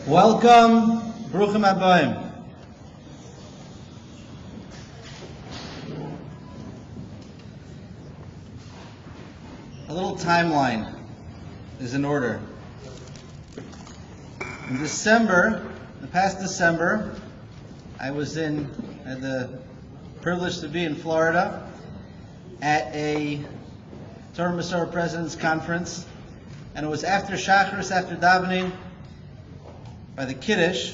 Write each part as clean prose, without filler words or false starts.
Welcome, Bruchim Abayim. A little timeline is in order. In December, the past December, I had the privilege to be in Florida at a Torah Masorah President's Conference, and it was after Shacharis, after davening, by the Kiddush.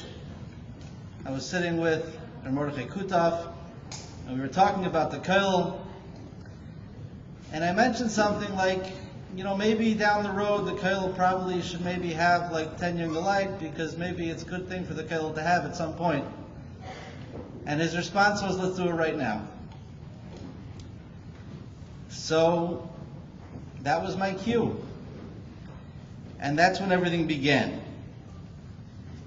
I was sitting with Mordechai Kutov, and we were talking about the Koil, and I mentioned something like, maybe down the road the Koil probably should maybe have like 10 young light, because maybe it's a good thing for the Koil to have at some point. And his response was, let's do it right now. So that was my cue. And that's when everything began.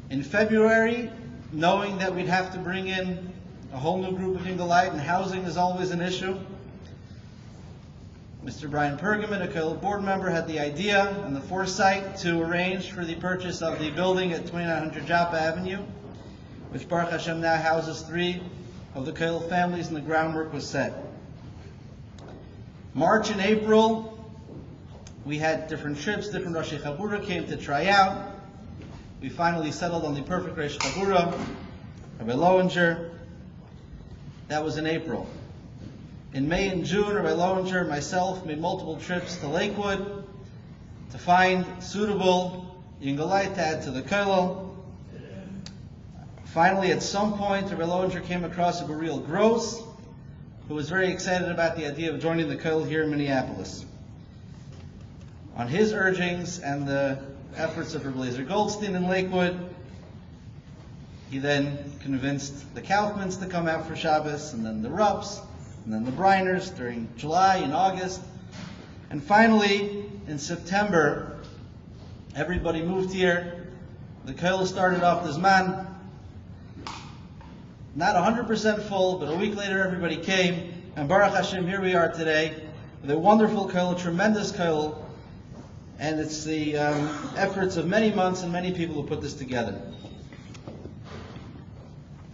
In February, knowing that we'd have to bring in a whole new group of Yingolite, and housing is always an issue, Mr. Brian Pergaman, a Koil board member, had the idea and the foresight to arrange for the purchase of the building at 2900 Joppa Avenue, which Baruch Hashem now houses 3 of the Koil families, and the groundwork was set. March and April, we had different trips, different Rosh Chabura came to try out. We finally settled on the perfect Rosh Chabura, Rabbi Lowinger. That was in April. In May and June, Rabbi Lowinger and myself made multiple trips to Lakewood to find suitable Yingolite to add to the Koil. Finally, at some point, Rabbi Lowinger came across a Buriel Gross, who was very excited about the idea of joining the Koil here in Minneapolis. On his urgings and the efforts of Rabbi Eliezer Goldstein in Lakewood, he then convinced the Kaufmans to come out for Shabbos, and then the Rupps, and then the Breiners during July and August. And finally, in September, everybody moved here. The Koil started off this man, not 100% full, but a week later everybody came, and Baruch Hashem, here we are today with a wonderful Koil, a tremendous Koil, and it's the efforts of many months and many people who put this together.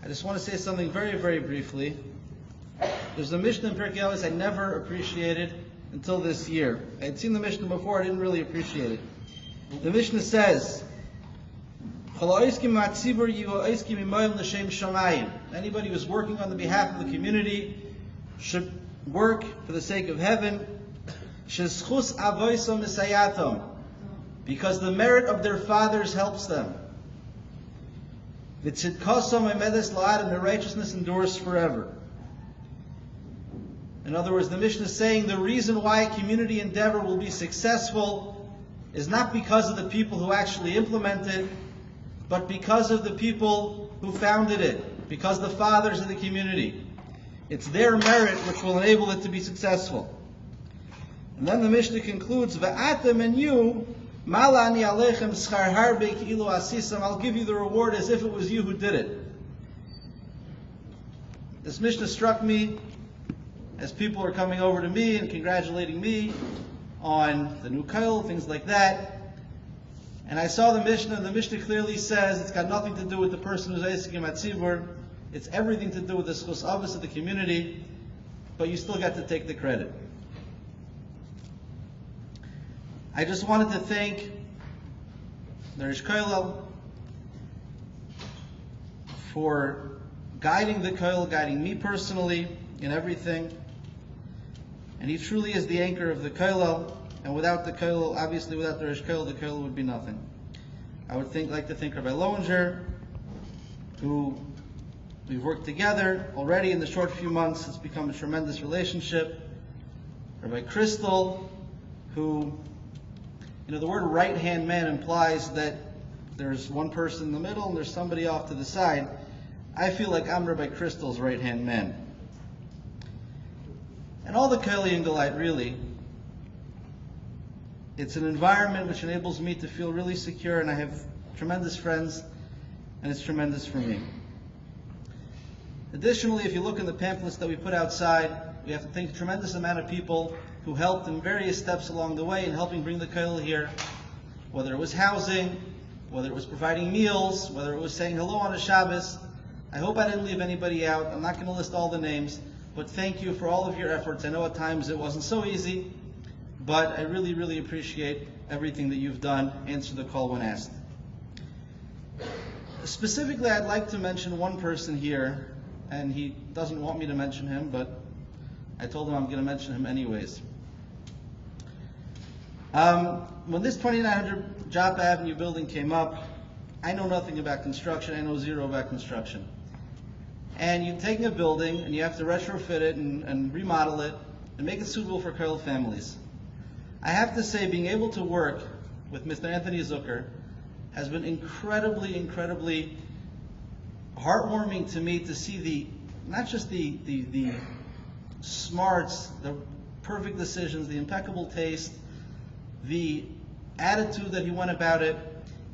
I just want to say something very, very briefly. There's a Mishnah in Pirkei Avos I never appreciated until this year. I had seen the Mishnah before, I didn't really appreciate it. The Mishnah says, anybody who's working on the behalf of the community should work for the sake of heaven, because the merit of their fathers helps them. And the righteousness endures forever. In other words, the Mishnah is saying the reason why a community endeavor will be successful is not because of the people who actually implement it, but because of the people who founded it, because the fathers of the community. It's their merit which will enable it to be successful. And then the Mishnah concludes, V'atem, and you, Malani alechem schar harbe ki'ilu asisam, I'll give you the reward as if it was you who did it. This Mishnah struck me as people are coming over to me and congratulating me on the new Koil, things like that. And I saw the Mishnah, and the Mishnah clearly says it's got nothing to do with the person who's Eiskim Atzivur. It's everything to do with the Schus Avos of the community, but you still got to take the credit. I just wanted to thank the Rish Koilel for guiding the Koil, guiding me personally in everything. And he truly is the anchor of the Koilel, and without the Koilel, obviously without the Rish Koilel, the Koilel would be nothing. I would like to thank Rabbi Lowinger, who we've worked together already in the short few months. It's become a tremendous relationship. Rabbi Crystal, who, the word right-hand man implies that there's one person in the middle and there's somebody off to the side. I feel like I'm Rabbi Crystal's right-hand man. And all the Koil Yingolite, really, it's an environment which enables me to feel really secure, and I have tremendous friends, and it's tremendous for me. Additionally, if you look in the pamphlets that we put outside, we have to thank a tremendous amount of people who helped in various steps along the way in helping bring the Koil here, whether it was housing, whether it was providing meals, whether it was saying hello on a Shabbos. I hope I didn't leave anybody out. I'm not going to list all the names, but thank you for all of your efforts. I know at times it wasn't so easy, but I really, really appreciate everything that you've done. Answer the call when asked. Specifically, I'd like to mention one person here, and he doesn't want me to mention him, but I told him I'm going to mention him anyways. When this 2900 Joppa Avenue building came up, I know nothing about construction. I know zero about construction. And you're taking a building and you have to retrofit it and remodel it and make it suitable for Kollel families. I have to say, being able to work with Mr. Anthony Zucker has been incredibly, incredibly heartwarming to me to see not just the smarts, the perfect decisions, the impeccable taste, the attitude that he went about it.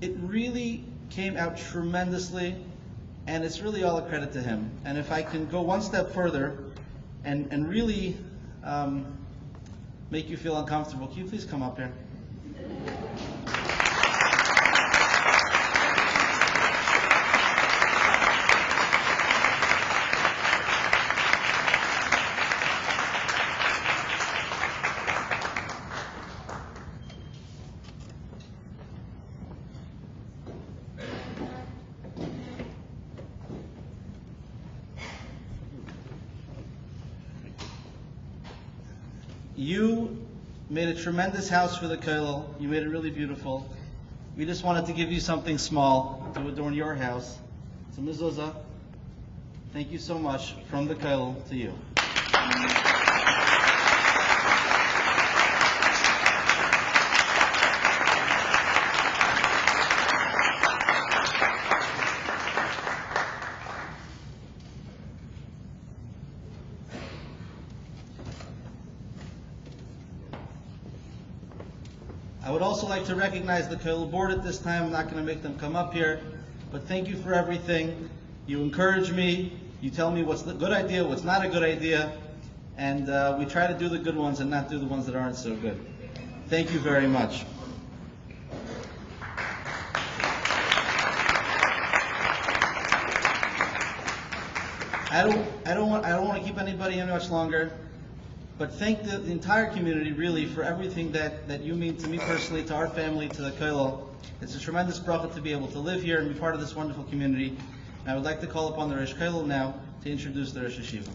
It really came out tremendously, and it's really all a credit to him. And if I can go one step further and really make you feel uncomfortable, can you please come up here? You made a tremendous house for the Kollel. You made it really beautiful. We just wanted to give you something small to adorn your house. So mezuzah, thank you so much from the Kollel to you. I would also like to recognize the Kollel board at this time. I'm not going to make them come up here, but thank you for everything. You encourage me. You tell me what's a good idea, what's not a good idea, and we try to do the good ones and not do the ones that aren't so good. Thank you very much. I don't want to keep anybody in much longer. But thank the entire community, really, for everything that you mean to me personally, to our family, to the Kollel. It's a tremendous bracha to be able to live here and be part of this wonderful community. And I would like to call upon the Rosh Kollel now to introduce the Rosh Asifa.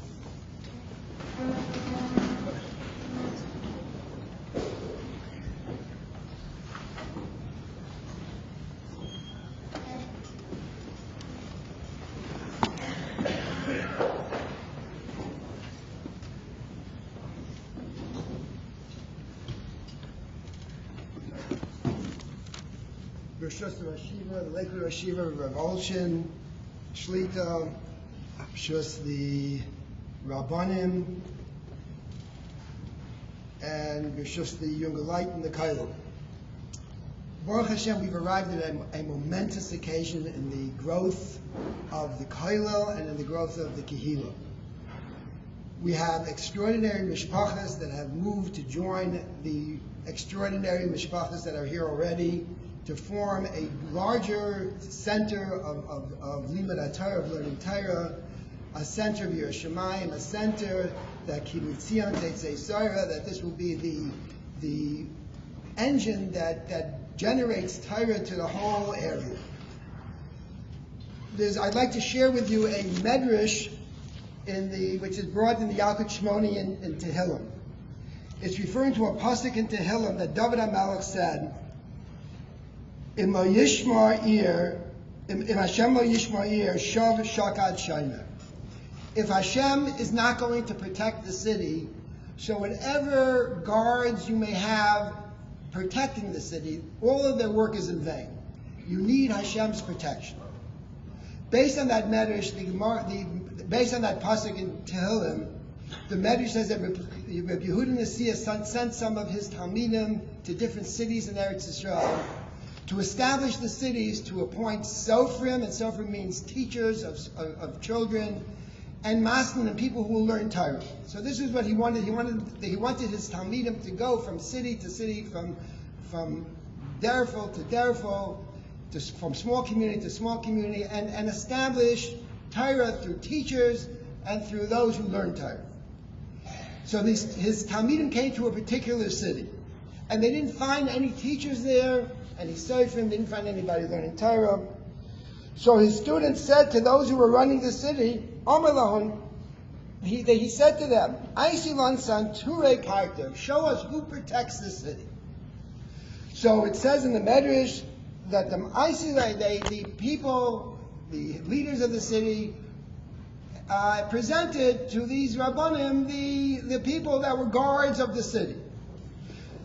B'shus the Rashiva, the Lakewood Rashiva, Rav Olshin, Shlita, B'shus the Rabbanim, and B'shus the Younger Light and the Kollel. Baruch Hashem, we've arrived at a momentous occasion in the growth of the Kollel and in the growth of the Kehillah. We have extraordinary mishpachas that have moved to join the extraordinary mishpachas that are here already, to form a larger center of Limud HaTorah, of learning Torah, a center of Yerushalayim, a center that Kibbutzion Teitzei Sorah, that this will be the engine that generates Torah to the whole area. I'd like to share with you a medrash which is brought in the Yalkut Shmoni in Tehillim. It's referring to a pasuk in Tehillim that David HaMelech said, Im Hashem lo yishmar ir, shav shakad shaymer. If Hashem is not going to protect the city, so whatever guards you may have protecting the city, all of their work is in vain. You need Hashem's protection. Based on that medrash, based on that pasuk in Tehillim, the medrash says that Rabbi Yehuda Nasiya sent some of his talmidim to different cities in Eretz Yisrael to establish the cities, to appoint sofrim, and sofrim means teachers of children, and maslim, and people who will learn Torah. So this is what he wanted. He wanted his talmidim to go from city to city, from Derfel to Derfel, from small community to small community, and establish Torah through teachers and through those who learn Torah. So his Talmidim came to a particular city, and they didn't find any teachers there, and he searched for him, didn't find anybody learning Torah. So his students said to those who were running the city, Amar lahum, he said to them, Aisilon san Ture Karta, show us who protects the city. So it says in the Medrash that the people, the leaders of the city, presented to these Rabbanim the people that were guards of the city.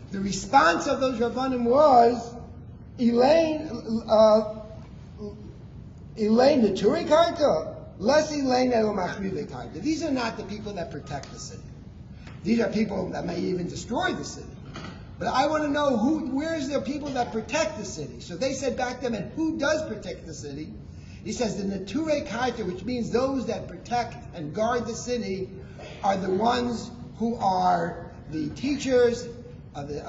The response of those Rabbanim was, Elaine the Turi Karta, less Elaine el Machrive Karta. These are not the people that protect the city. These are people that may even destroy the city. But I want to know where's the people that protect the city? So they said back to them, and who does protect the city? He says the Nature Karta, which means those that protect and guard the city, are the ones who are the teachers of the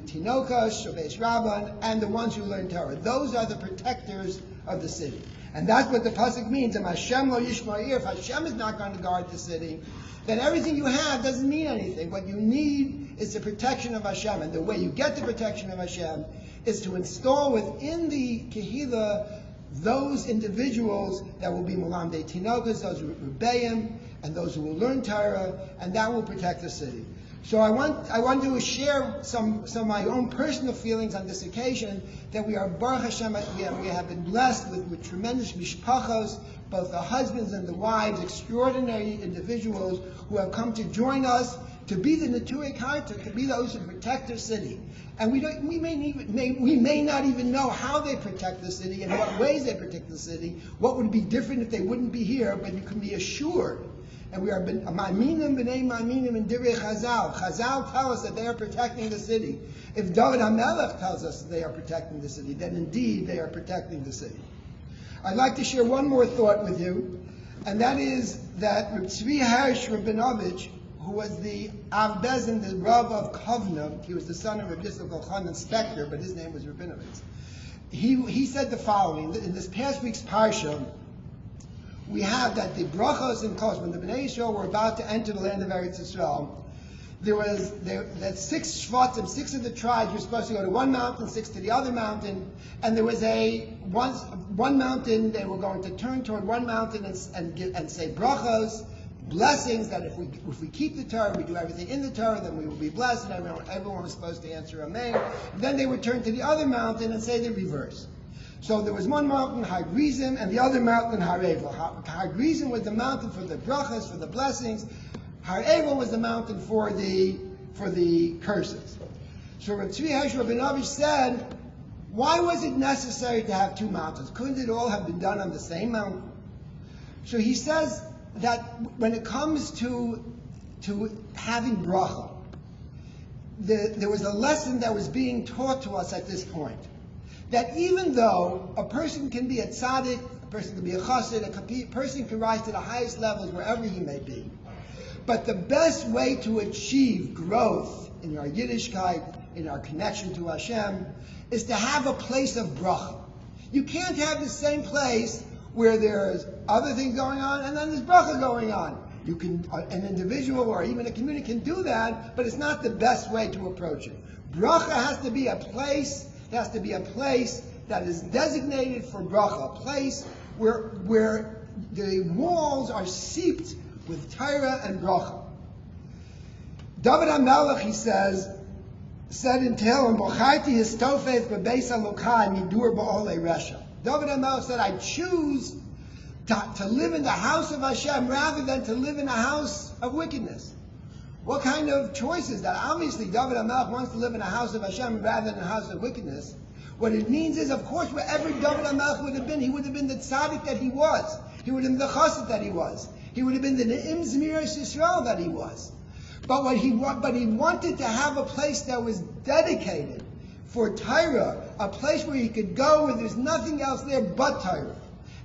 Tinokas, Shobesh Rabban, and the ones who learn Torah. Those are the protectors of the city. And that's what the pasuk means. If Hashem lo yishma'ir, if Hashem is not going to guard the city, then everything you have doesn't mean anything. What you need is the protection of Hashem. And the way you get the protection of Hashem is to install within the Kehillah those individuals that will be Mulamdei Tinokas, those who are Rebbeim, and those who will learn Torah, and that will protect the city. So I want to share some of my own personal feelings on this occasion, that we are, Baruch Hashem, we have been blessed with tremendous mishpachos, both the husbands and the wives, extraordinary individuals who have come to join us to be the Neturei Karta, to be those who protect their city. And we may not even know how they protect the city and what ways they protect the city, what would be different if they wouldn't be here, but you can be assured. And we are Ma'aminim b'nei Ma'aminim in Divrei Chazal. Chazal tell us that they are protecting the city. If David HaMelech tells us that they are protecting the city, then indeed they are protecting the city. I'd like to share one more thought with you, and that is that Reb Tzvi Hersh Rabinovich, who was the Av Bezin, the Rav of Kovna, he was the son of Reb Yisrael Golchan Inspector, but his name was Rabinovich. He said the following, in this past week's Parsha, we have that the brachos and kos, when the Bnei Yisrael were about to enter the land of Eretz Yisrael, that 6 shvatim, 6 of the tribes were supposed to go to one mountain, 6 to the other mountain, and there was one mountain, they were going to turn toward one mountain and say brachos, blessings, that if we keep the Torah, we do everything in the Torah, then we will be blessed, and everyone was supposed to answer Amen. Then they would turn to the other mountain and say the reverse. So there was one mountain, Har Grizim, and the other mountain, Har Evel. Har Grizim was the mountain for the brachas, for the blessings. Har Evel was the mountain for the curses. So Reb Tzvi Hersh Rabinovich said, why was it necessary to have 2 mountains? Couldn't it all have been done on the same mountain? So he says that when it comes to having bracha, there was a lesson that was being taught to us at this point. That even though a person can be a tzaddik, a person can be a chassid, a person can rise to the highest levels wherever he may be, but the best way to achieve growth in our Yiddishkeit, in our connection to Hashem, is to have a place of bracha. You can't have the same place where there's other things going on and then there's bracha going on. You can, an individual or even a community can do that, but it's not the best way to approach it. Bracha has to be a place. It has to be a place that is designated for bracha, a place where the walls are seeped with Torah and bracha. David HaMelech, he said in Tehillim, "Bocharti histofeth bebeis Elokai midur ba'olei resha." David HaMelech said, I choose to live in the house of Hashem rather than to live in a house of wickedness. What kind of choice is that? Obviously, David HaMelech wants to live in a house of Hashem rather than a house of wickedness. What it means is, of course, wherever David HaMelech would have been, he would have been the tzaddik that he was. He would have been the chassid that he was. He would have been the Ne'im Zmiras Yisrael that he was. But he wanted to have a place that was dedicated for Torah, a place where he could go where there's nothing else there but Torah.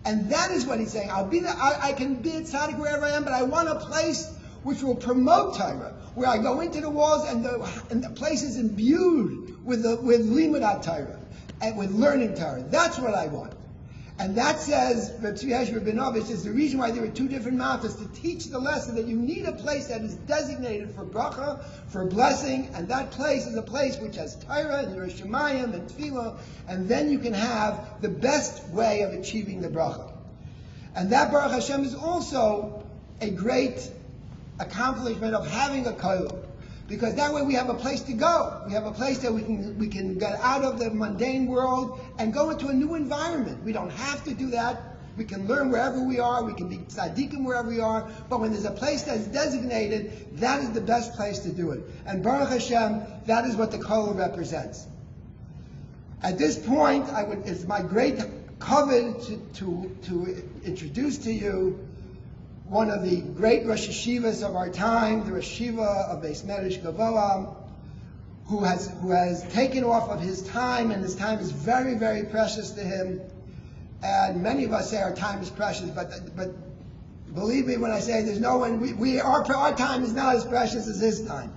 And that is what he's saying. I can be a tzaddik wherever I am, but I want a place which will promote Torah, where I go into the walls and the place is imbued with Limud Torah. and with learning Torah. That's what I want. And that says, Reb Tzvi Hesh Rabinovich, is the reason why there were two different mountains, to teach the lesson that you need a place that is designated for bracha, for blessing, and that place is a place which has Torah and Yiras Shamayim and Tefillah, and then you can have the best way of achieving the bracha. And that, Baruch Hashem, is also a great accomplishment of having a kollel, because that way we have a place to go. We have a place that we can get out of the mundane world and go into a new environment. We don't have to do that. We can learn wherever we are. We can be tzaddikim wherever we are. But when there's a place that's designated, that is the best place to do it. And Baruch Hashem, that is what the kollel represents. At this point, it's my great kavod to introduce to you one of the great Rosh Yeshivas of our time, the Rosh Yeshiva of Beis Medrash Gavoa, who has taken off of his time, and his time is very, very precious to him. And many of us say our time is precious, but believe me when I say there's no one. Our time is not as precious as his time,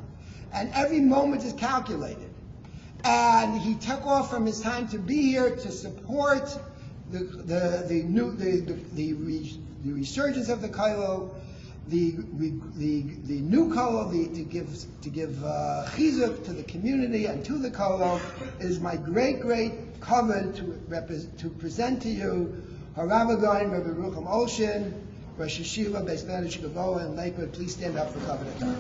and every moment is calculated. And he took off from his time to be here to support the resurgence of the kollel, the new kollel, to give chizuk to the community and to the kollel. It is my great kavod to present to you Harav Agoyin Rabbi Rucham Olshin, Rosh Yeshiva Beis Medrash Gavoa in Lakewood. Please stand up for kavod time.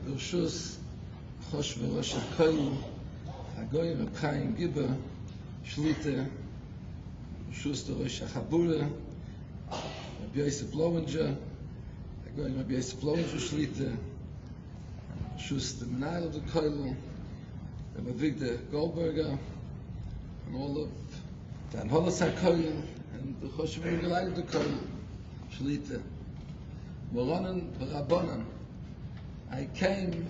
Rosh Chosh v'Rosh HaKollel, Hagoy Reb Chaim Gibber, Shlita, Rosh the Rosh HaChabura, Rabbi Yosef Lowinger, Hagoy Rabbi Yosef Lowinger Shlita, Rosh the Menayel of the Kollel, Rabbi Avigdor Goldberger, and all of the Anholas HaKollel, and the Chosh v'Rosh of the Kollel, Shlita, Moronen v'Rabbanan. I came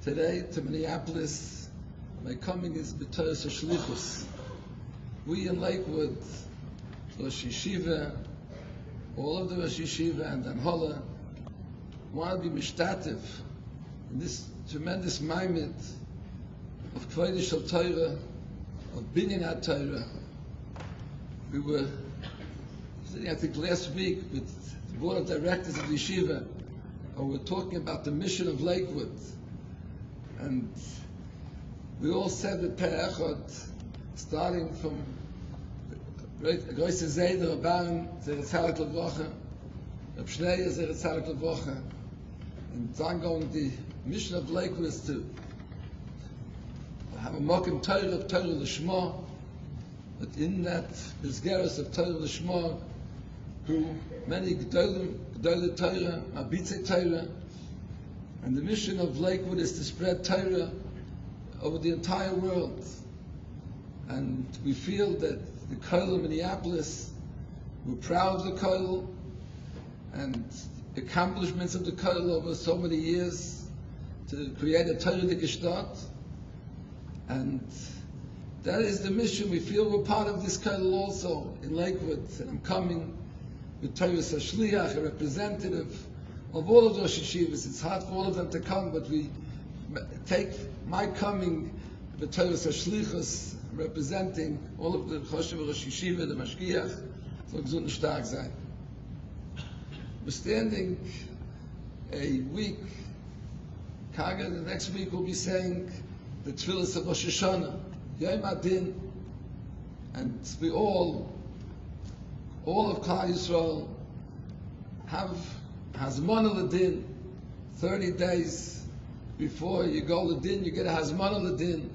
today to Minneapolis. My coming is b'toras hashlichus. We in Lakewood, Rosh Yeshiva, all of the Rosh Yeshiva and Anhola, want to be mishtativ in this tremendous maimed of Kvod Shel Torah, of Binyan HaTorah. We were sitting, I think, last week with the board of directors of the yeshiva, and we're talking about the mission of Lakewood. And we all said the Perechot, starting from Groise Zeder, Baron, Zeretz Halak Levrocha, Reb Shneir, Zeretz Halak Levrocha, and ongoing the mission of Lakewood is to have a mokim Torah L'Shma, but in that Bizgeros of Torah L'Shma, who many Gedolim Torah, Abitzei Torah, and the mission of Lakewood is to spread Torah over the entire world. And we feel that the Kollel Minneapolis, we're proud of the Kollel and the accomplishments of the Kollel over so many years to create a Torah Gestalt. And that is the mission. We feel we're part of this Kollel also in Lakewood. And I'm coming with Torah Shliach, a representative of all of the Rosh Yeshivas. It's hard for all of them to come, but we take my coming with Torah Shlichus, representing all of the Choshev Rosh Yeshiva, the Mashgiach, so gesund und stark sein. We're standing a week. Kaga, the next week we'll be saying the Tfilas of Rosh Hashanah, Yom Adin, and we all of Klal Yisrael have Hazman al-Din. 30 days before you go to Din, you get a Hazman al-Din.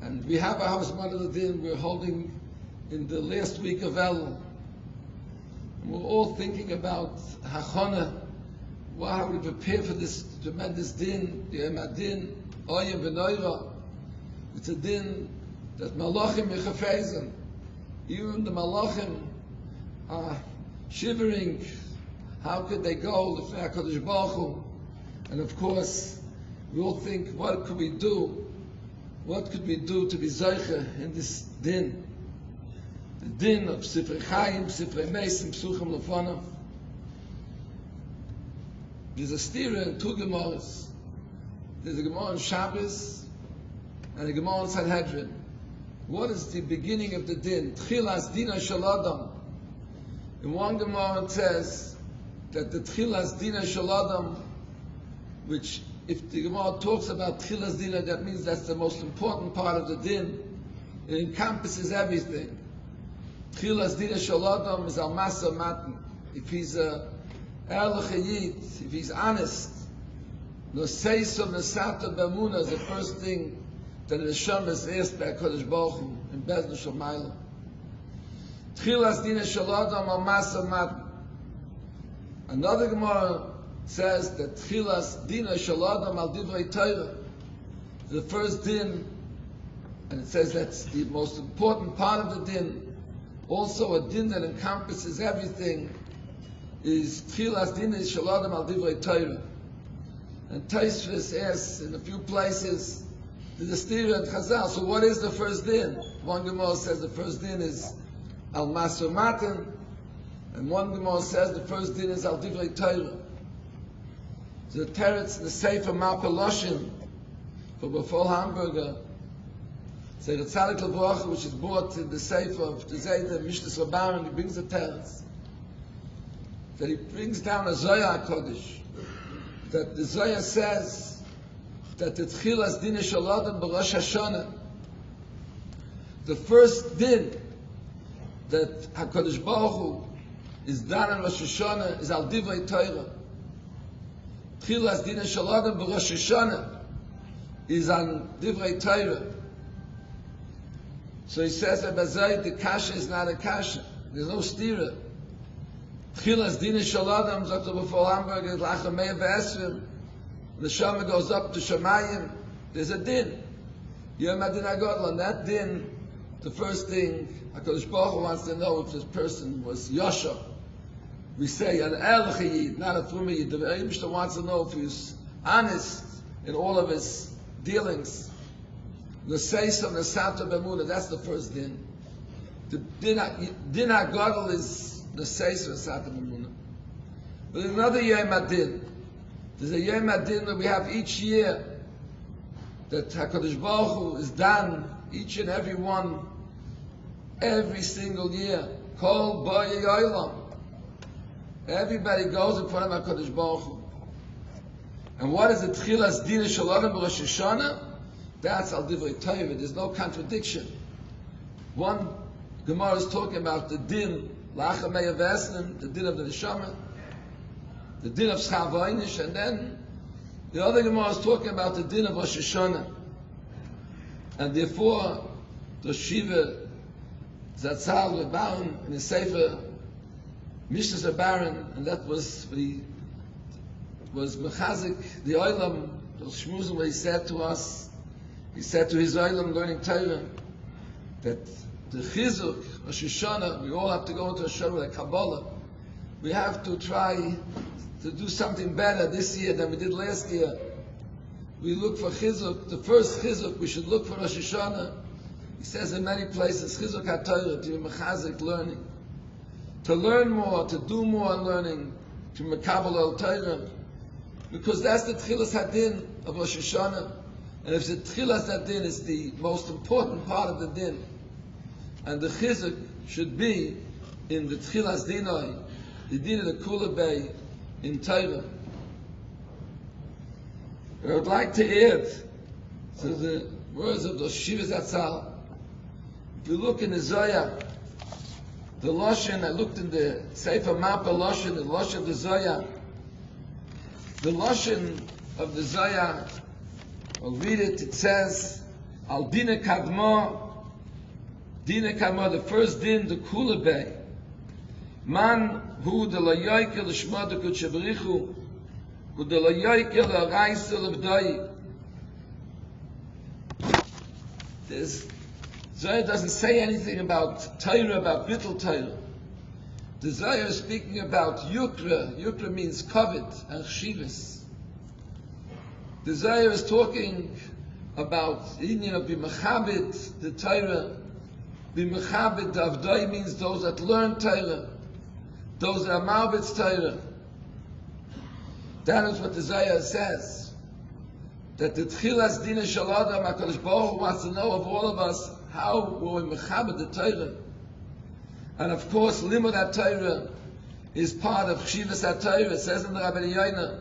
And we have a house Mother Din we're holding in the last week of Elul. And we're all thinking about Hachana, how we prepare for this tremendous din, the Emadin, Oyim V'Noira. It's a din that Malachim Yechafezen, even the Malachim are shivering. How could they go to HaKadosh Baruch Hu? And of course, we all think, what could we do? What could we do to be Zeicha in this din? The din of Sifrei Chaim, Sifrei Meisim, Psuchim Lefonav. There's a stira in two Gemaras. There's a Gemara in Shabbos and a Gemara in Sanhedrin. What is the beginning of the din? Tchilas Dina Shel Adam. In one Gemara it says that the Tchilas Dina Shel Adam, which if the Gemara talks about Tchilas Dina, that means that's the most important part of the din. It encompasses everything. Tchilas Dina Shel Adam is Al Masa Matan. If he's a Erlich Yid, if he's honest, no seis of Nesata B'Emunah is the first thing that the Neshama is asked by HaKadosh Baruch Hu in Bezdin Shamayla. Tchilas Dina Shel Adam Al Masa Matan. Another Gemara says that Tchilas Dina Shel Adam Al Divrei Torah, the first din, and it says that's the most important part of the din. Also a din that encompasses everything is Tchilas Dina Shel Adam Al Divrei Torah. And Taisvis asks in a few places, the Stira and Chazal, so what is the first din? One Gemara says the first din is Al Maser Matan, and one Gemara says the first din is Al Divrei Torah. The teretz, the Sefer Mapeloshin for Bafol Hamburger, Sefer Tzadik L'Bracha, which is brought in the Sefer of the Zayda Mishnas Rabbanan, he brings the teretz that he brings down a Zohar Kodesh, that the Zohar says that the Tchilas Dina Shel Adam B'Rosh Hashanah, the first din that HaKadosh Baruch Hu is done on Rosh Hashanah is Al Divrei Torah. Tchilas Dina Shel Adam B'Rosh Hashanah is on Divrei Torah. So he says that Bazayit, the Kasha is not a Kasha. There's no stira. Tchilas Dina Shel Adam, Dr. Bafol Hamburg, is Lacham Meir V'Esrim. The Shama goes up to Shemayim. There's a din. Yom Adin HaGodol. On that din, the first thing HaKadosh Baruch Hu wants to know if this person was Yosha. We say an Erlich Yid, not a Fruma Yid. The Eibishter wants to know if he's honest in all of his dealings. The Seis of Nesata B'Emunah, that's the first din. The din HaGodol is the Seis of Nesata B'Emunah. But there's another Yom Adin. There's a Yom Adin that we have each year, that HaKadosh Baruch Hu is done, each and every one, every single year. Kol B'Yei Olam. Everybody goes in front of HaKadosh Baruch Hu. And what is the Tchilas Dina Shel Adam B'Rosh Hashanah? That's Al Divrei Torah. There's no contradiction. One Gemara is talking about the din, Lacham Meir V'Esrim, the din of the Neshama, the din of Schar V'Einish, and then the other Gemara is talking about the din of Rosh Hashanah. And therefore, the Shiva Zatzal Rebbaran in the Sefer Mishnas Rebbaran, and that was Mechazik, the Olam, the Shmuzim, where he said to us, he said to his Olam learning Torah, that the Chizuk, Rosh Hashanah, we all have to go into a Shur with a Kabbalah. We have to try to do something better this year than we did last year. We look for Chizuk, the first Chizuk, we should look for Rosh Hashanah. He says in many places, Chizuk HaTorah, to be Mechazik learning. To learn more, to do more in learning, to Mekabel al Torah, because that's the Tchilas Hadin of Rosh Hashanah. And if the Tchilas Hadin is the most important part of the din, and the Chizuk should be in the Tchilas Dinoi, the din of the Kula Bay in Torah. I would like to add to the words of the Shiva Zatzal. If you look in the Zohar, the Loshen, I looked in the Sefer Mapa Loshen, the Loshen of the Zohar. The Loshen of the Zohar, I'll read it, it says Al Dina Kadma, the first din, the Kula Bay. Man hu de la yoike l'shma de kutshevrichu, hu de la yoike l'raisa l'vdai. Zohar doesn't say anything about Torah, about Bittul Torah. The Zohar is speaking about Yukra. Yukra means covet and Chshivas. The Zohar is talking about the union of B'mechabit, the Torah. B'mechabit, the Avdai means those that learn Torah. Those that are Marbitz Torah. That is what the Zohar says. That the Tchilas Dina Shel Adam, HaKadosh Baruch Hu wants to know of all of us how we're Mechabit the Torah. And of course, Limud HaTorah is part of Chshivas HaTorah. It says in the Rabbi Yoina,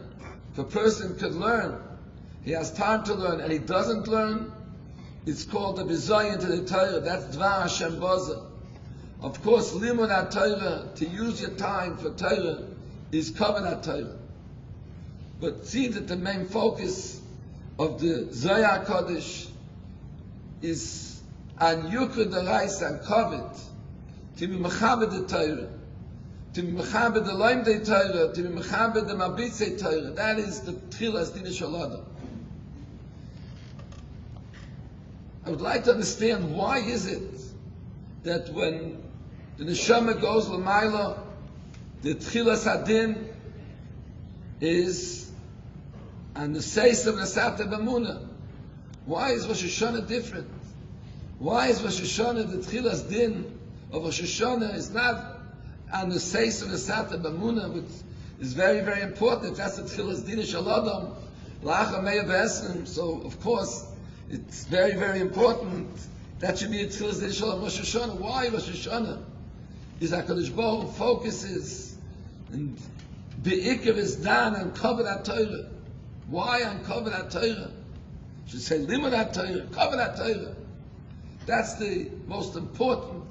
if a person could learn, he has time to learn, and he doesn't learn, it's called the Bizayin to the Torah. That's Dvar Hashem Boza. Of course, Limud HaTorah, to use your time for Torah, is Kavod HaTorah. But it seems that the main focus of the Zohar Kodesh is on Yukra D'Oraisa and Kavod, to be Mechabed the Torah, to be Mechabed the Loimdei Torah, to be Mechabed the Mabitzei Torah. That is the Tchilas Dina Shel Adam. I would like to understand why is it that when the Neshama goes L'mayla, the Tchilas Hadin is and the Seis of Nesata B'Munah. Why is Rosh Hashanah different? Why is Rosh Hashanah, the Tchilas Din of Rosh Hashanah is not on the Seis of Nesata B'Munah, which is very, very important. If that's the Tchilas Din Shel Adam, L'achar Me'ah V'Esrim, so of course it's very, very important. That should be a Tchilas Din Shel Adam Rosh Hashanah. Why Rosh Hashanah? Is HaKadosh Baruch Hu focuses and Be'ikr is done and Kavod HaTorah. Why on Kavod HaTorah? Should say Limud HaTorah, Kavod HaTorah. That's the most important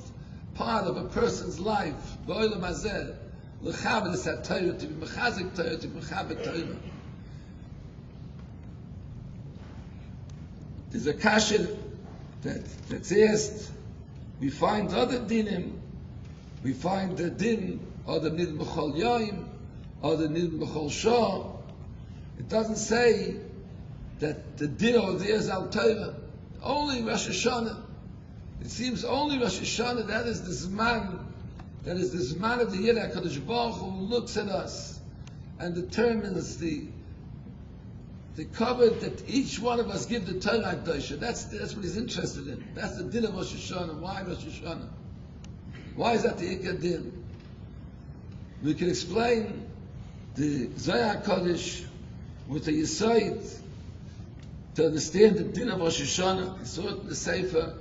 part of a person's life. B'olam hazeh, l'chabed es HaTorah, to be mechazik Torah, to be mechabed Torah. There's a kasha that's asked. We find other dinim. We find the din, or the nid b'chol yoyim, or the nid b'chol shah. It doesn't say that the din over there is al Torah. Only Rosh Hashanah. It seems only Rosh Hashanah, that is the Zman of the year that HaKadosh Baruch Hu looks at us and determines the covet that each one of us give the Torah Kedosha. That's what he's interested in. That's the din of Rosh Hashanah. Why Rosh Hashanah? Why is that the Ikar din? We can explain the Zohar Kodesh with the Yesod to understand the din of Rosh Hashanah. We saw it in the Sefer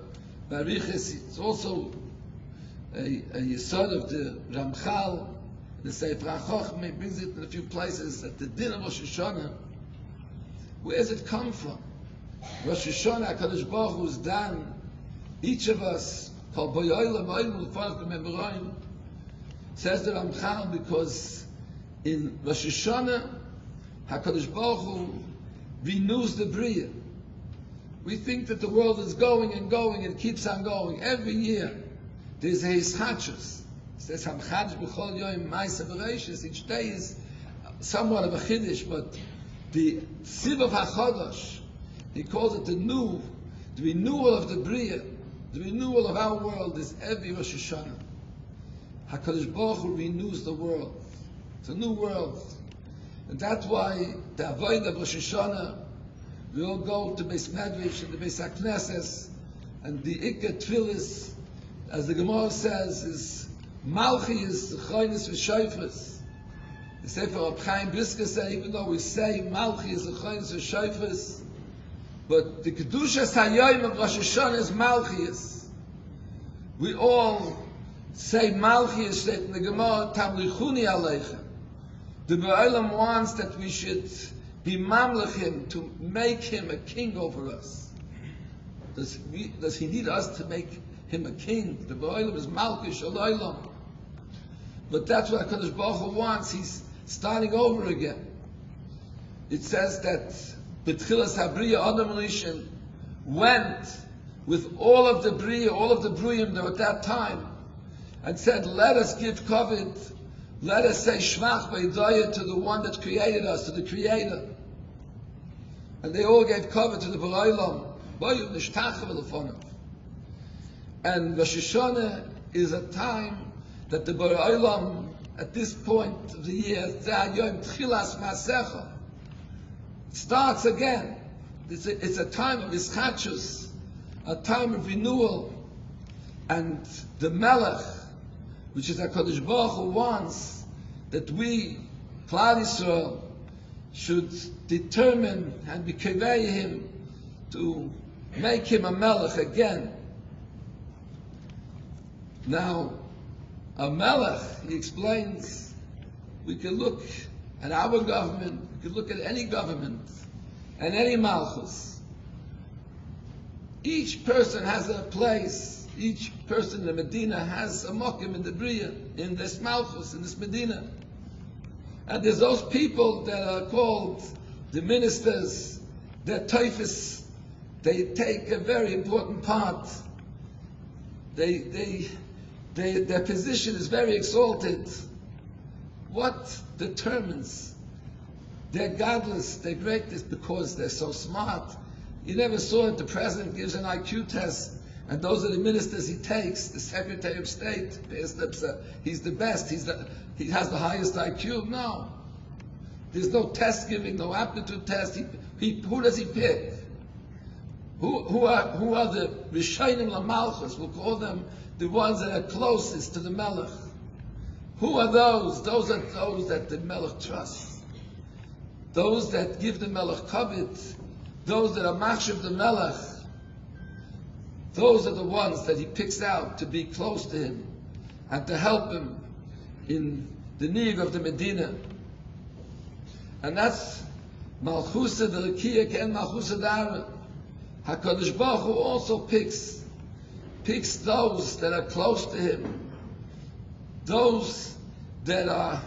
Bariches. It's also a Yesod of the Ramchal, the Sefer HaChochmeh brings it in a few places, that the din of Rosh Hashanah, where does it come from? Rosh Hashanah, HaKadosh Baruch Hu is done. Each of us, says the Ramchal, because in Rosh Hashanah, HaKadosh Baruch Hu renews the Bria. We think that the world is going and going and keeps on going. Every year there's a Hischachus. It says Hamchadsh b'chol yoyim ma'aseh v'reishis. Each day is somewhat of a Chiddush, but the Sivav HaChodosh, he calls it the renewal of the Bria, the renewal of our world is every Rosh Hashanah. HaKadosh Baruch Hu renews the world. It's a new world. And that's why the Avodah of Rosh Hashanah, we all go to Beis Medrash and the Beis HaKnesses, and the Ikar Tfilis, as the Gemara says, is Malchus, Chonis v'Shofros. The Sefer Reb Chaim Brisker said, even though we say Malchus, Chonis v'Shofros, but the Kedushas Hayoyim of Rosh Hashanah is Malchus. We all say Malchus, that in the Gemara, Tamlichuni Aleichem. The B'olam wants that we should be mamlechim, to make him a king over us. Does he need us to make him a king? The B'olam is Malchus Shalaylam. But that's what HaKadosh Baruch Hu wants. He's starting over again. It says that B'tchilas Habriya Adam Rishon went with all of the Bria, all of the Bruyim that were at that time, and said, let us give kavod, let us say Shmach B'Yidayah to the one that created us, to the Creator. And they all gave kavod to the Borei Olam. Boyu Nishtachav Lefonav. And Rosh Hashanah is a time that the Borei Olam, at this point of the year, Yom Tchilas Maasecha, starts again. It's a time of ischachus, a time of renewal, and the Melech, which is HaKadosh Baruch Hu, wants that we, Klal Yisrael, should determine and be kavei him to make him a Melech again. Now, a Melech, he explains, we can look at our government, we can look at any government, and any Malchus. Each person has a place, each person in the Medina has a Mokim in the Bria, in this Malchus, in this Medina. And there's those people that are called the ministers, their teifis, they take a very important part. Their position is very exalted. What determines their godless, their greatness? Because they're so smart. You never saw it. The president gives an IQ test, and those are the ministers he takes. The Secretary of State, he's the best. He has the highest IQ. No, there's no test giving, no aptitude test. Who does he pick? Who are the Rishonim LaMalchus? We'll call them the ones that are closest to the Melech. Who are those? Those are those that the Melech trusts. Those that give the Melech kavod. Those that are machshav the Melech. Those are the ones that he picks out to be close to him and to help him in the need of the Medina. And that's Malchusa the Rekiya and Malchusa Dara. HaKadosh Baruch Hu also picks those that are close to him, those that are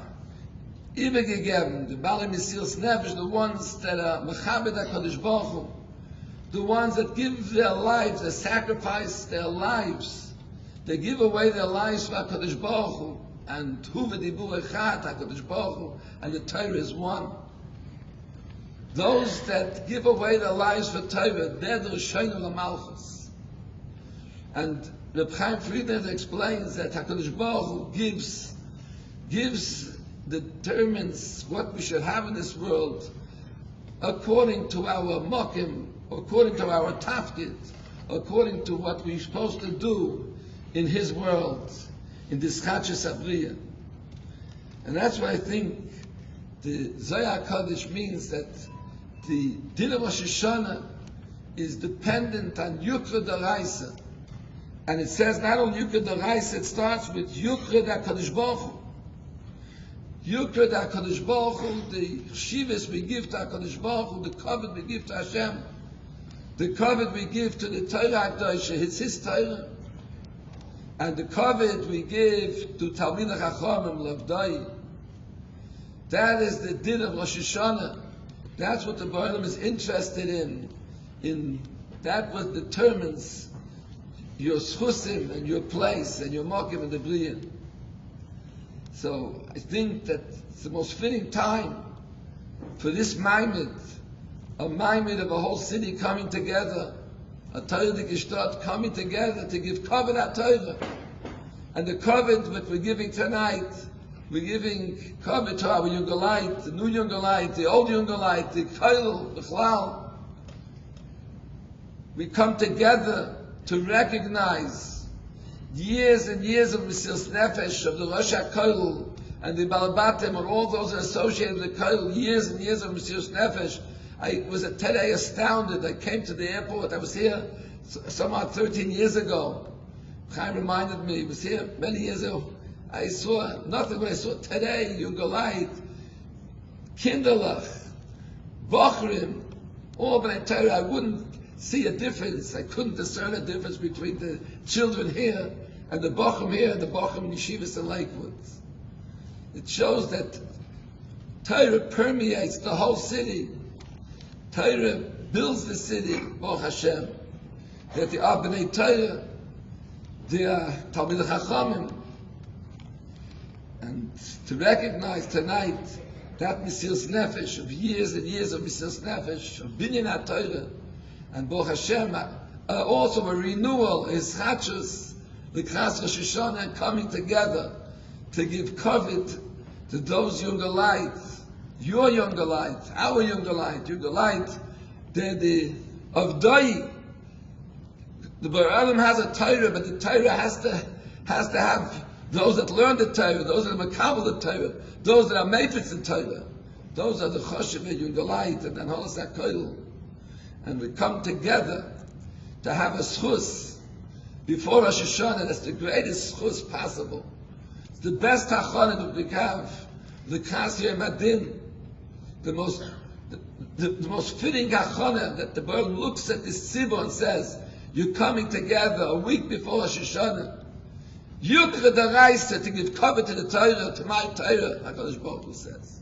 Ibegegem, the Bali Mesilas Nefesh, the ones that are Mechabed HaKadosh Baruch Hu, the ones that give their lives, they sacrifice their lives, they give away their lives for HaKadosh Baruch Hu, and Hu v'dibur echad, HaKadosh Baruch Hu, and the Torah is one. Those that give away their lives for Torah, they're the Rishonim LaMalchus. And Reb Chaim Friedlander explains that HaKadosh Baruch Hu determines what we should have in this world according to our mokim, according to our tafkid, according to what we're supposed to do in his world, in this Chachas Abriya. And that's why I think the Zohar Kodesh means that the Din of Rosh Hashanah is dependent on Yukra D'Oraisa. And it says not only Yukra D'Oraisa, it starts with Yukra D'HaKadosh Baruch Hu. Yukra D'HaKadosh Baruch Hu, the Shivas we give to HaKadosh Baruch Hu, the kavod we give to Hashem, the kavod we give to the Torah HaKadosh, it's His Torah, and the kavod we give to Talmidei Chachamim L'Avdai. That is the Din of Rosh Hashanah. That's what the Borei Olam is interested in that what determines your schusim and your place and your mokim in the Bria. So I think that it's the most fitting time for this Maimed, a Maimed of a whole city coming together, a Torah Gishtat coming together to give kavod HaTorah. And the kavod that we're giving tonight, we're giving kavod to our Yungalite, the new Yungalite, the old Yungalite, the Koil, the Chlal. We come together to recognize years and years of Mesilas Nefesh, of the Rosh HaKoil, and the Balabatim, and all those associated with the Koil, years and years of Mesilas Nefesh. I was today astounded. I came to the airport. I was here somewhat 13 years ago. Chaim reminded me, he was here many years ago. I saw nothing when I saw today, Yungalite, Kinderlach, Bochrim, all B'nai Torah. I wouldn't see a difference. I couldn't discern a difference between the children here and the Bochrim here and the Bochrim in Yeshivas and Lakewood. It shows that Torah permeates the whole city. Torah builds the city, Baruch Hashem. that the Abnei Torah, the Talmidei Chachamim, and to recognize tonight that Mesiras Nefesh of years and years of Mesiras Nefesh of Binyan HaTorah, and Baruch Hashem, also a renewal, is Chachos, the Chas Rosh Hashanah, coming together to give kavod to those younger lights, your younger light, our younger light, they're the Avdai. The Baralim has a Torah, but the Torah has to have those that learn the Torah, those that are makabel the Torah, those that are mefitz the Torah. Those are the Choshev younger light, and then Holos HaKoil. And we come together to have a schus before Rosh Hashanah. That's the greatest schus possible. It's the best hachana that we have. The Kasir Madin, the most fitting hachana, that the world looks at this tzibur and says, you're coming together a week before Rosh Hashanah. Yukra daraisa, to give kavod to the Torah, to my Torah, HaKadosh Baruch Hu says.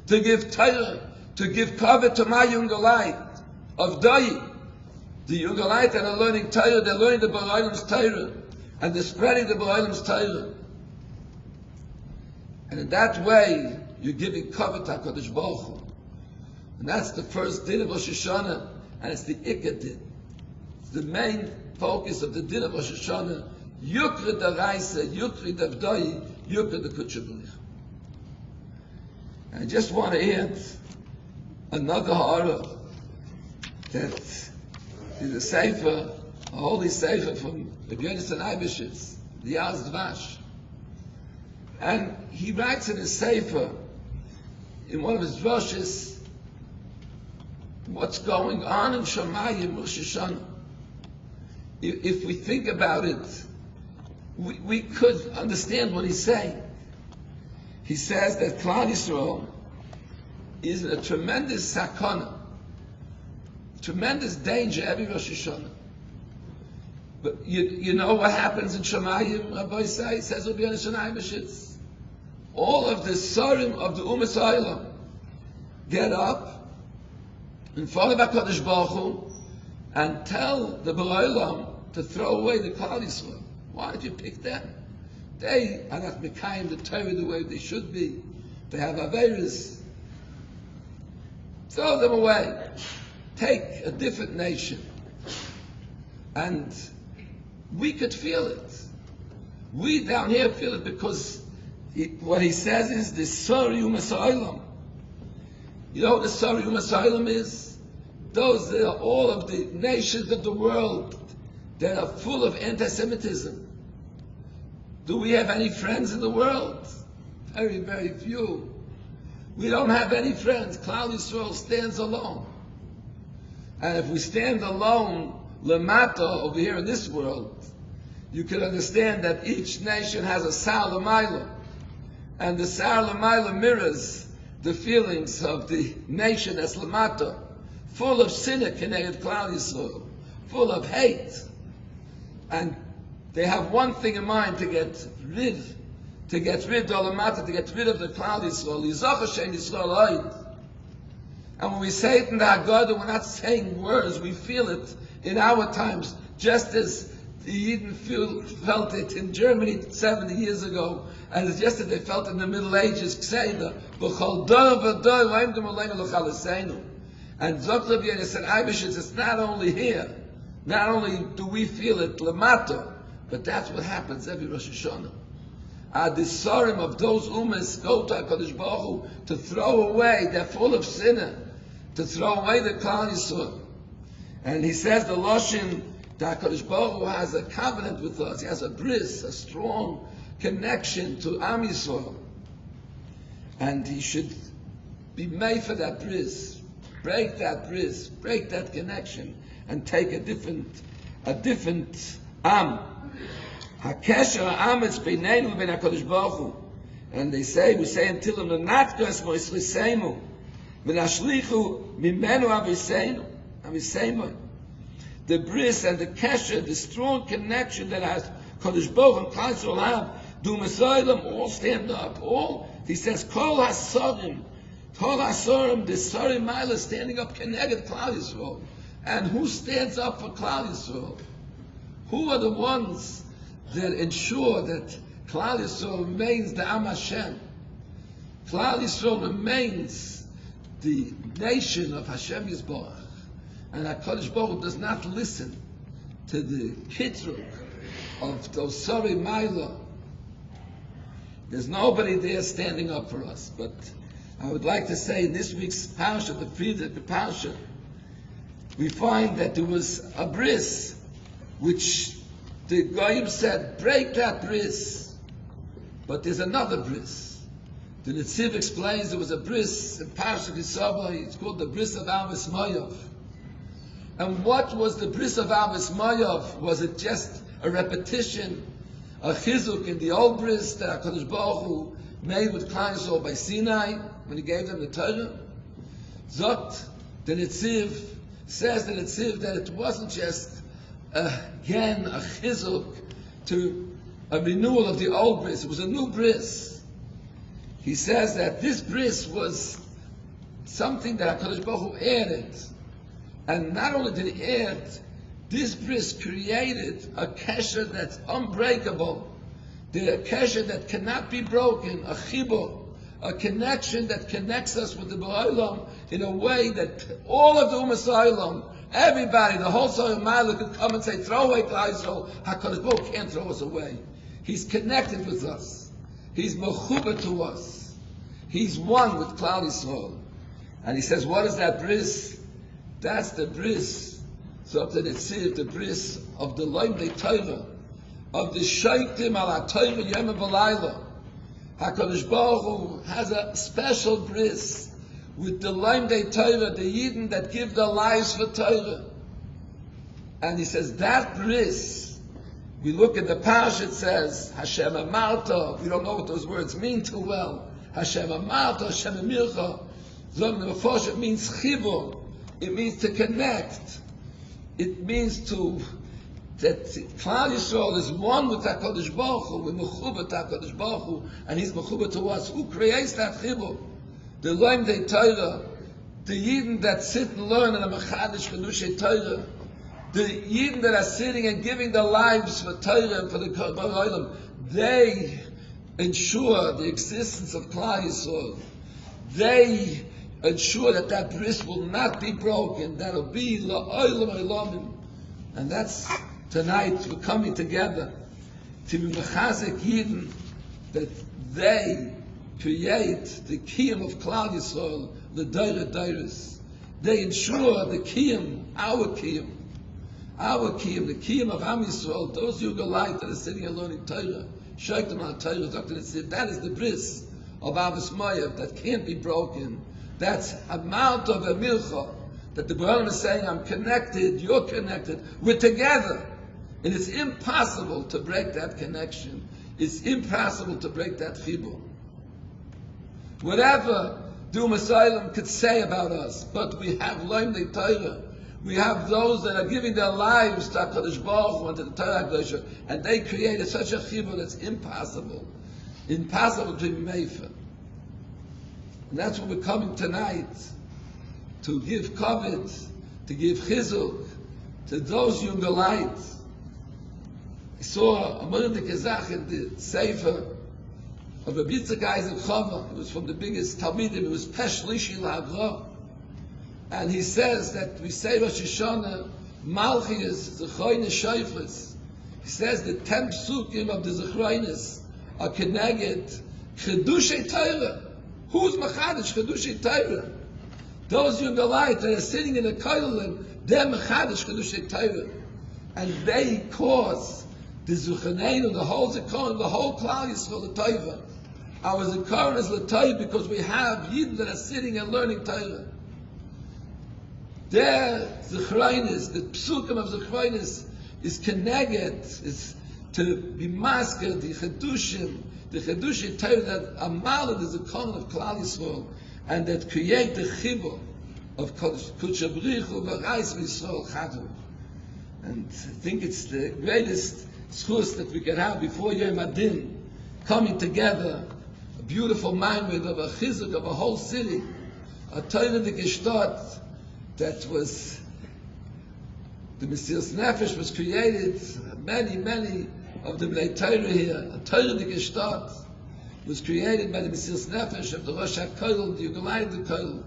To give Torah, to give kavod to my younger light of Dai. The younger light that are learning Torah, they're learning the Baralim's Torah, and they're spreading the Baralim's Torah. And in that way, you're giving kavod to HaKadosh Baruch Hu. And that's the first din of Rosh Hashanah, and it's the Ikar din. It's the main focus of the din of Rosh Hashanah. Yukra daraisa, Yukra davdai, Yukra the Kutchabulich. I just want to add another horror that is a sefer, a holy sefer from the Yonasan Eibeshitz, the Yaz Dvash. And he writes in his sefer, in one of his drushes, what's going on in Shamayim Rosh Hashanah. If we think about it, we could understand what he's saying. He says that Klal Yisrael is in a tremendous sakana, tremendous danger every Rosh Hashanah. But you know what happens in Shamayim? Rabbi Isai says will be on B'shitz. All of the Sarim of the Umas Ha'olam get up in front of HaKadosh Baruch Hu and tell the Borei Olam to throw away the Klal Yisrael. Why did you pick them? They are not mekayim the Torah the way they should be. They have averis. Throw them away. Take a different nation. And we could feel it. We down here feel it because what he says is the Sari Umas Ha'olam. You know what the Sari Umas Ha'olam is? Those are all of the nations of the world that are full of anti-Semitism. Do we have any friends in the world? Very, very few. We don't have any friends. Klal Yisrael stands alone. And if we stand alone, lemata, over here in this world, you can understand that each nation has a Sar L'mayla. And the Sar L'mayla mirrors the feelings of the nation that's lemata, full of sinner connected Klal Yisrael, full of hate. And they have one thing in mind, to get rid of the Klal Yisrael, Yizach Hashem Yisrael Oid. And when we say it in the Haggadah, we're not saying words, we feel it in our times, just as the Yidden felt it in Germany 70 years ago, and just as they felt it in the Middle Ages, B'chol dor v'dor v'imdim aleinu l'chalaseinu. And Zok Rabbi Yonasan Eibeshitz, it's not only here, not only do we feel it lamata, but that's what happens every Rosh Hashanah. The Sarim of those umas go to HaKadosh Baruch Hu to throw away, they're full of sinner, to throw away the Klal Yisrael. And he says the Loshin, that HaKadosh Baruch Hu has a covenant with us, he has a bris, a strong connection to Am Yisrael. And he should be made for that bris, break that bris, break that connection, and take a different Am. HaKesher Ha'ametz beineinu u'bein HaKadosh Baruch Hu. And we say until him, L'natkas mo'isriseinu, v'nashlichu mimenu aviseinu. The bris and the kesher, the strong connection that has Kadosh Baruch Hu and Klal Yisrael have, do Messiah all stand up. All, he says, Kol HaSarim, the Sarim Mila standing up, Keneged Klal Yisrael. And who stands up for Klal Yisrael? Who are the ones that ensure that Klal Yisrael remains the Am Hashem? Klal Yisrael remains the nation of Hashem Yisborach. And HaKadosh Baruch Hu does not listen to the kitruk of those sorry Maila. There's nobody there standing up for us. But I would like to say in this week's Parsha, the Friedrich Parsha, we find that there was a bris, which the Goyim said, break that bris. But there's another bris. The Netziv explains there was a bris in Parsha Kisava, it's called the bris of Avis Mayav. And what was the bris of Avis Mayav? Was it just a repetition, a chizuk in the old bris that HaKadosh Baruch Hu made with Klal Yisrael by Sinai when he gave them the Torah? Zot, the Netziv, says the Netziv that it wasn't just again a chizuk to a renewal of the old bris, it was a new bris. He says that this bris was something that HaKadosh Baruch Hu added. And not only did he add, this bris created a kesher that's unbreakable, the kesher that cannot be broken, a chibur, a connection that connects us with the B'olam in a way that all of the Umas Olam, everybody, the whole Soil Mila could come and say, throw away Klal Yisrael. HaKadosh Baruch Hu can't throw us away. He's connected with us. He's mechuber to us. He's one with Klal Yisrael. And he says, what is that bris? That's the bris, so that it's the bris of the Loimdei Torah, of the Shaitim ala Torah Yom v'Layla. HaKadosh Baruch Hu has a special bris with the Loimdei Torah, the Yidden that give their lives for Torah. And he says that bris, we look at the Parsha, it says, Hashem Amarta, we don't know what those words mean too well. Hashem Amarta, Hashem Amircha, Zom Nefosh, it means chivur. It means to connect. It means that Klal Yisrael is one with HaKadosh Baruch Hu, we're mechuber to HaKadosh Baruch Hu, and He's mechuber to us. Who creates that chibur? The Loimdei Torah, the Yidden that sit and learn in a Mechadish Kedushay Torah, the Yidden that are sitting and giving their lives for Torah and for the B'olam, they ensure the existence of Klal Yisrael. They ensure that that bris will not be broken, that'll be la'olam olamim. And that's tonight, we're coming together to be mechazik Yidden, that they create the kiyum of Klal Yisrael, the Doira Doiris. They ensure the kiyum, the kiyum of Am Yisrael, those Yugalite that are sitting and learning Torah, Shaitim al Torah, Dr. Netziv, that is the bris of Avis Mayav that can't be broken. That's amount of a milcha, that the B'olam is saying, I'm connected, you're connected, we're together. And it's impossible to break that connection. It's impossible to break that chibur. Whatever the Umas Olam could say about us, but we have Loimdei Torah. We have those that are giving their lives to HaKadosh Baruch Hu and to the Torah HaKadosh, and they created such a chibur that's impossible to be made for. And that's what we're coming tonight, to give kavod, to give chizuk to those younger lights. I saw a Mordechai Zach in the Sefer of Rabbi Yitzchak Isaac Chava. It was from the biggest Talmidim. It was Pesh Lishi La'agra. And he says that we say Rosh Hashanah, Malchus, Zechroines, Shayfres. He says the 10 psukim of the Zechroines are connected Chedushay Torah. Who's Mechadish Chedushay Torah? Those younger light that are sitting in a kollel, they're Mechadish Chedushay Torah. And they cause the Zuchaneinu, the whole Zikaron, the whole Klal Yisrael, the Torah. Our Zikaron is the Torah because we have Yidden that are sitting and learning Torah. Their Zechroines, the Psukim of Zechroines, is connected, is to be masked, the Chedushim, the Chedushay Torah that Amalad is the Kohen of Klal Yisrael, and that create the Chibur of Kudsha B'richu V'Rais V'Yisrael Chadu. And I think it's the greatest schus that we can have before Yom Adin, coming together, a beautiful monument of a chizuk of a whole city, a Torah de Gestalt that was The Mesiras Nefesh was created, many of the Bnei Torah here, a Torah Gestalt was created by the Mesiras Nefesh of the Rosh HaKoil, the Yugalayim the Koil.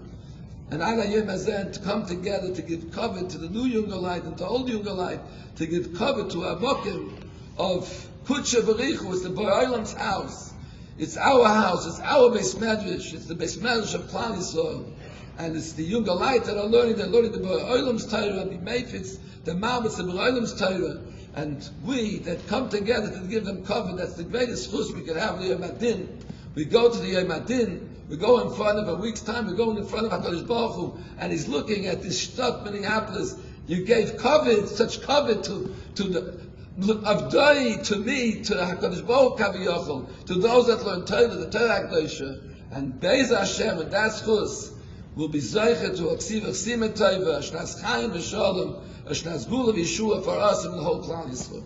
And Ala Yom Hazeh to come together to give cover to the new Yugalayim and to old Yugalayim, to give cover to our Mokim of Kudsha Barichu, it's the Borei Olam's house. It's our house, it's our Beis Medrash, it's the Beis Medrash of Klal Yisrael. And it's the Yugalayim that are learning the Borei Olam's Torah, the Meifitz, the Malbitz, the Borei Olam's Torah. And we that come together to give them cover, that's the greatest chus we can have the Yom Adin. We go to the Yom Adin, we go in front of a week's time, we go in front of HaKadosh Baruch Hu, and he's looking at this Shtat Minneapolis. You gave cover, such cover to the Avdai, to me, to HaKadosh Baruch Hu Kaviyachol, to those that learn Torah, the Torah HaKadosha, and Be'ez Hashem, and that's chus, will be Zeicher to Aksiv Achsim et Tova, Ashnas Chaim v'Shalom, Ashnas Gula v'Yeshua for us and the whole Klal Yisrael.